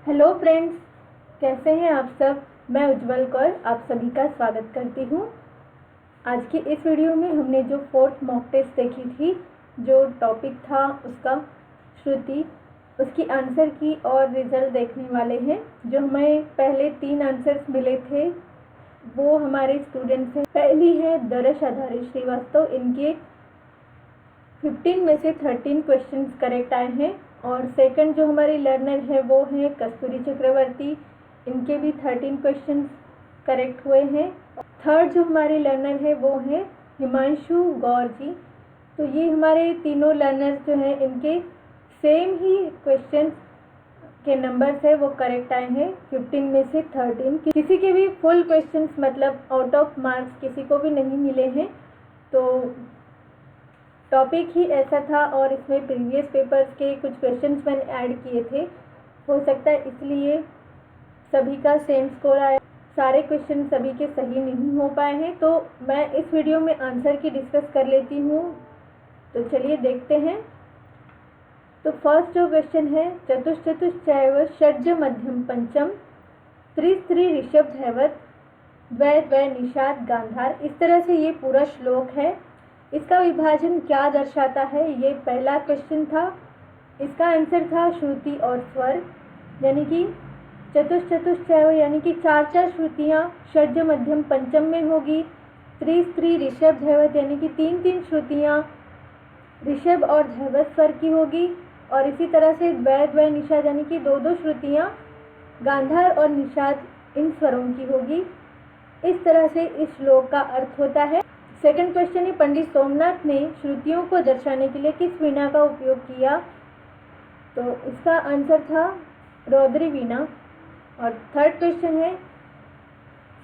Hello friends, कैसे हैं आप सब। मैं उज्जवल कौर आप सभी का स्वागत करती हूँ। आज की इस वीडियो में हमने जो फोर्थ मॉक टेस्ट देखी थी, जो टॉपिक था उसका श्रुति, उसकी आंसर की और रिजल्ट देखने वाले हैं। जो हमें पहले 3 आंसर्स मिले थे वो हमारे स्टूडेंट्स हैं। पहली है दर्श आधारित श्रीवास्तव, इनके 15 में से 13 क्वेश्चंस करेक्ट आए हैं। और सेकंड जो हमारी लर्नर है वो है कस्तूरी चक्रवर्ती, इनके भी 13 क्वेश्चंस करेक्ट हुए हैं। थर्ड जो हमारी लर्नर है वो है हिमांशु गौर जी। तो ये हमारे तीनों लर्नर्स जो हैं इनके सेम ही क्वेश्चंस के नंबर्स है वो करेक्ट आए हैं, 15 में से 13। किसी के भी फुल क्वेश्चंस मतलब आउट ऑफ मार्क्स किसी को भी नहीं मिले हैं। तो टॉपिक ही ऐसा था और इसमें प्रीवियस पेपर्स के कुछ क्वेश्चंस मैंने ऐड किए थे, हो सकता है इसलिए सभी का सेम स्कोर आया। सारे क्वेश्चन सभी के सही नहीं हो पाए हैं, तो मैं इस वीडियो में आंसर की डिस्कस कर लेती हूँ। तो चलिए देखते हैं। तो फर्स्ट जो क्वेश्चन है, चतुश्चतुश्चैव षड्ज मध्यम पंचम त्रिस्त्री ऋषभ धैवत द्वय द्वय निषाद गांधार। इस तरह से ये पूरा श्लोक है। इसका विभाजन क्या दर्शाता है, ये पहला क्वेश्चन था। इसका आंसर था श्रुति और स्वर, यानी कि चतुश्चतुश्चैव यानी कि 4 श्रुतियाँ षड्ज मध्यम पंचम में होगी। त्रिस्त्री ऋषभ धैवत यानी कि 3 श्रुतियाँ ऋषभ और धैवत स्वर की होगी। और इसी तरह से द्वय द्वय निषाद यानी कि 2 श्रुतियाँ गांधार और निषाद इन स्वरों की होगी। इस तरह से इस श्लोक का अर्थ होता है। सेकंड क्वेश्चन है, पंडित सोमनाथ ने श्रुतियों को दर्शाने के लिए किस वीणा का उपयोग किया। तो इसका आंसर था रौद्री वीणा। और थर्ड क्वेश्चन है,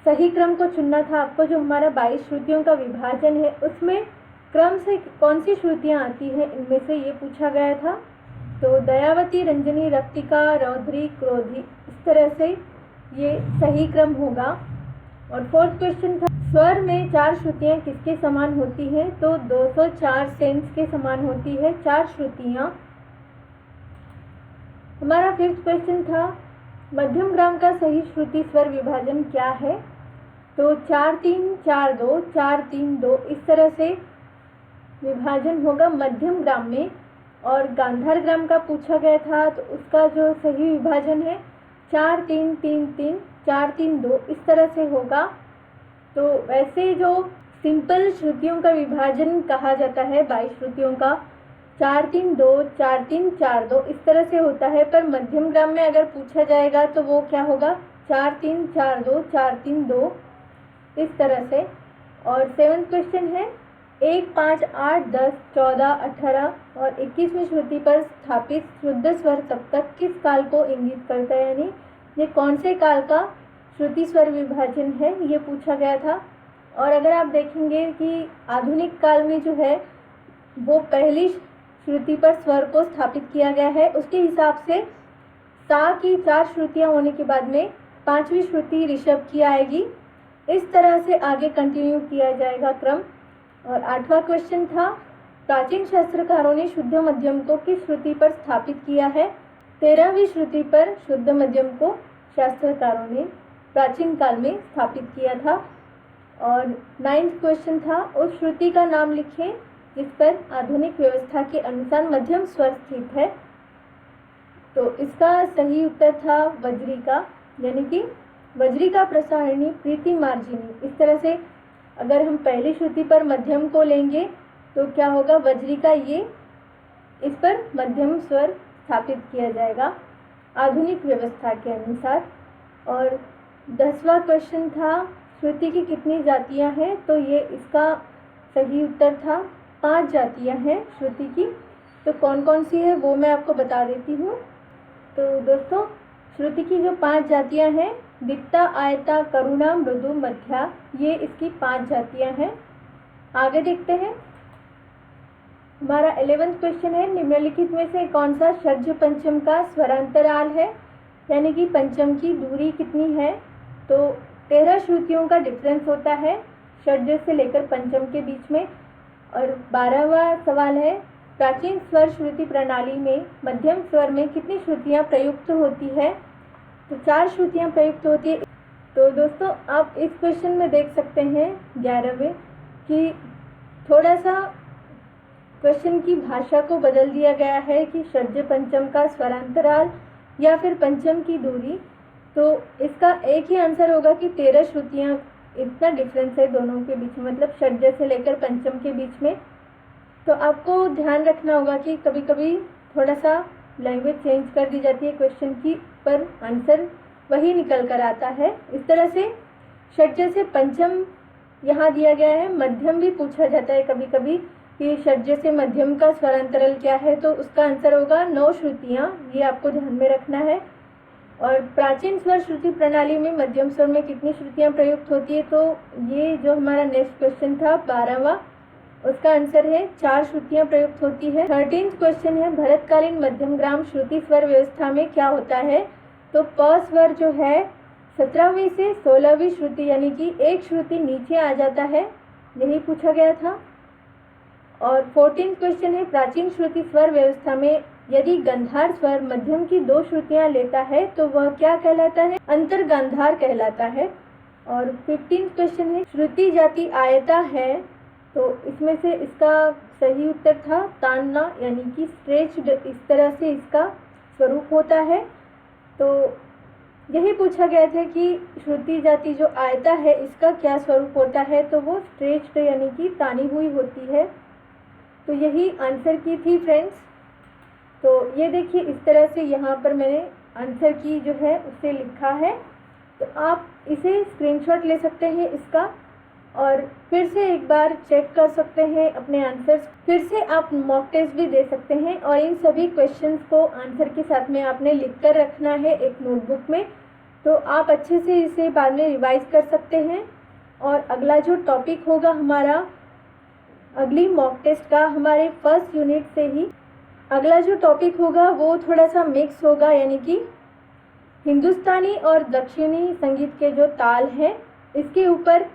सही क्रम को चुनना था आपको। जो हमारा 22 श्रुतियों का विभाजन है उसमें क्रम से कौन सी श्रुतियाँ आती हैं, इनमें से ये पूछा गया था। तो दयावती, रंजनी, रक्तिका, रौद्री, क्रोधी, इस तरह से ये सही क्रम होगा। और फोर्थ क्वेश्चन था, स्वर में 4 श्रुतियाँ किसके समान होती हैं। तो 204 सेंस के समान होती है 4 श्रुतियाँ। हमारा फिफ्थ क्वेश्चन था, मध्यम ग्राम का सही श्रुति स्वर विभाजन क्या है। तो 4-3-4-2 4-3-2 इस तरह से विभाजन होगा मध्यम ग्राम में। और गांधार ग्राम का पूछा गया था, तो उसका जो सही विभाजन है 4-3-3-3 4-3-2 इस तरह से होगा। तो वैसे जो सिंपल श्रुतियों का विभाजन कहा जाता है 22 श्रुतियों का 4-3-2 4-3-4-2 इस तरह से होता है। पर मध्यम ग्राम में अगर पूछा जाएगा तो वो क्या होगा 4-3-4-2 4-3-2 इस तरह से। और सेवंथ क्वेश्चन है, 1, 5, 8, 10, 14, 18 और 21वीं श्रुति पर स्थापित शुद्ध स्वर सप्तक किस काल को इंगित करता है, यानी ये कौन से काल का श्रुति स्वर विभाजन है, ये पूछा गया था। और अगर आप देखेंगे कि आधुनिक काल में जो है वो पहली श्रुति पर स्वर को स्थापित किया गया है, उसके हिसाब से सा की 4 श्रुतियाँ होने के बाद में 5वीं श्रुति ऋषभ की आएगी। इस तरह से आगे कंटिन्यू किया जाएगा क्रम। और 8वां क्वेश्चन था, प्राचीन शास्त्रकारों ने शुद्ध मध्यम को किस श्रुति पर स्थापित किया है। 13वीं श्रुति पर शुद्ध मध्यम को शास्त्रकारों ने प्राचीन काल में स्थापित किया था। और 9th क्वेश्चन था, उस श्रुति का नाम लिखें जिस पर आधुनिक व्यवस्था के अनुसार मध्यम स्वर स्थित है। तो इसका सही उत्तर था वज्रिका, यानी कि वज्रिका प्रसारिणी प्रीति मार्जिनी। इस तरह से अगर हम पहली श्रुति पर मध्यम को लेंगे तो क्या होगा वज्रिका, ये इस पर मध्यम स्वर स्थापित किया जाएगा आधुनिक व्यवस्था के अनुसार। और 10वां क्वेश्चन था, श्रुति की कितनी जातियां हैं। तो ये इसका सही उत्तर था 5 जातियां हैं श्रुति की। तो कौन कौन सी है वो मैं आपको बता देती हूँ। तो दोस्तों, श्रुति की जो 5 जातियां हैं, दित्ता, आयता, करुणा, मृदु, मध्या, ये इसकी 5 जातियां हैं। आगे देखते हैं। हमारा 11th क्वेश्चन है, निम्नलिखित में से कौन सा षड्ज पंचम का स्वरांतराल है, यानी कि पंचम की दूरी कितनी है। तो 13 श्रुतियों का डिफरेंस होता है षड्ज से लेकर पंचम के बीच में। और 12वां सवाल है, प्राचीन स्वर श्रुति प्रणाली में मध्यम स्वर में कितनी श्रुतियाँ प्रयुक्त होती है। तो 4 श्रुतियाँ प्रयुक्त होती है। तो दोस्तों आप इस क्वेश्चन में देख सकते हैं 11वें कि थोड़ा सा क्वेश्चन की भाषा को बदल दिया गया है कि षड्ज पंचम का स्वरांतराल या फिर पंचम की दूरी। तो इसका एक ही आंसर होगा कि 13 श्रुतियाँ, इतना डिफरेंस है दोनों के बीच में, मतलब षड्ज से लेकर पंचम के बीच में। तो आपको ध्यान रखना होगा कि कभी कभी थोड़ा सा लैंग्वेज चेंज कर दी जाती है क्वेश्चन की, पर आंसर वही निकल कर आता है। इस तरह से षड्ज से पंचम यहाँ दिया गया है। मध्यम भी पूछा जाता है कभी कभी कि षड्ज से मध्यम का स्वरांतरल क्या है, तो उसका आंसर होगा 9 श्रुतियाँ। ये आपको ध्यान में रखना है। और प्राचीन स्वर श्रुति प्रणाली में मध्यम स्वर में कितनी श्रुतियाँ प्रयुक्त होती है, तो ये जो हमारा नेक्स्ट क्वेश्चन था 12वां, उसका आंसर है 4 श्रुतियाँ प्रयुक्त होती है। 13th क्वेश्चन है भरतकालीन मध्यम ग्राम श्रुति स्वर व्यवस्था में क्या होता है। तो प स्वर जो है 17वीं से 16वीं श्रुति यानी कि एक श्रुति नीचे आ जाता है, यही पूछा गया था। और 14th क्वेश्चन है प्राचीन श्रुति स्वर व्यवस्था में यदि गांधार स्वर मध्यम की 2 श्रुतियाँ लेता है तो वह क्या कहलाता है, अंतर गांधार कहलाता है। और 15th क्वेश्चन है श्रुति जाति आयता है, तो इसमें से इसका सही उत्तर था तानना यानी कि स्ट्रेच्ड, इस तरह से इसका स्वरूप होता है। तो यही पूछा गया था कि श्रुति जाति जो आयता है इसका क्या स्वरूप होता है, तो वो स्ट्रेच्ड यानी कि तानी हुई होती है। तो यही आंसर की थी फ्रेंड्स। तो ये देखिए इस तरह से यहाँ पर मैंने आंसर की जो है उसे लिखा है, तो आप इसे स्क्रीनशॉट ले सकते हैं इसका और फिर से एक बार चेक कर सकते हैं अपने आंसर्स। फिर से आप मॉक टेस्ट भी दे सकते हैं और इन सभी क्वेश्चंस को आंसर के साथ में आपने लिख कर रखना है एक नोटबुक में, तो आप अच्छे से इसे बाद में रिवाइज कर सकते हैं। और अगला जो टॉपिक होगा हमारा अगली मॉक टेस्ट का, हमारे फर्स्ट यूनिट से ही अगला जो टॉपिक होगा वो थोड़ा सा मिक्स होगा, यानी कि हिंदुस्तानी और दक्षिणी संगीत के जो ताल हैं इसके ऊपर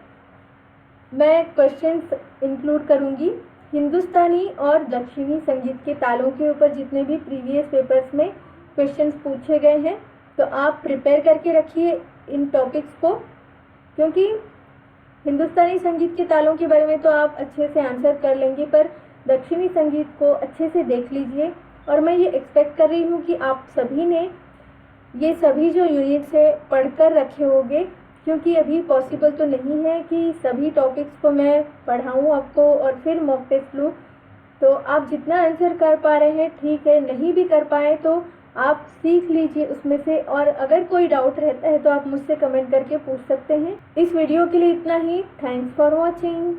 मैं क्वेश्चंस इंक्लूड करूंगी। हिंदुस्तानी और दक्षिणी संगीत के तालों के ऊपर जितने भी प्रीवियस पेपर्स में क्वेश्चंस पूछे गए हैं, तो आप प्रिपेयर करके रखिए इन टॉपिक्स को, क्योंकि हिंदुस्तानी संगीत के तालों के बारे में तो आप अच्छे से आंसर कर लेंगे, पर दक्षिणी संगीत को अच्छे से देख लीजिए। और मैं ये एक्सपेक्ट कर रही हूँ कि आप सभी ने ये सभी जो यूनिट्स है पढ़कर रखे होंगे, क्योंकि अभी पॉसिबल तो नहीं है कि सभी टॉपिक्स को मैं पढ़ाऊँ आपको और फिर मॉक टेस्ट लूँ। तो आप जितना आंसर कर पा रहे हैं ठीक है, नहीं भी कर पाए तो आप सीख लीजिए उसमें से, और अगर कोई डाउट रहता है तो आप मुझसे कमेंट करके पूछ सकते हैं। इस वीडियो के लिए इतना ही। Thanks for watching.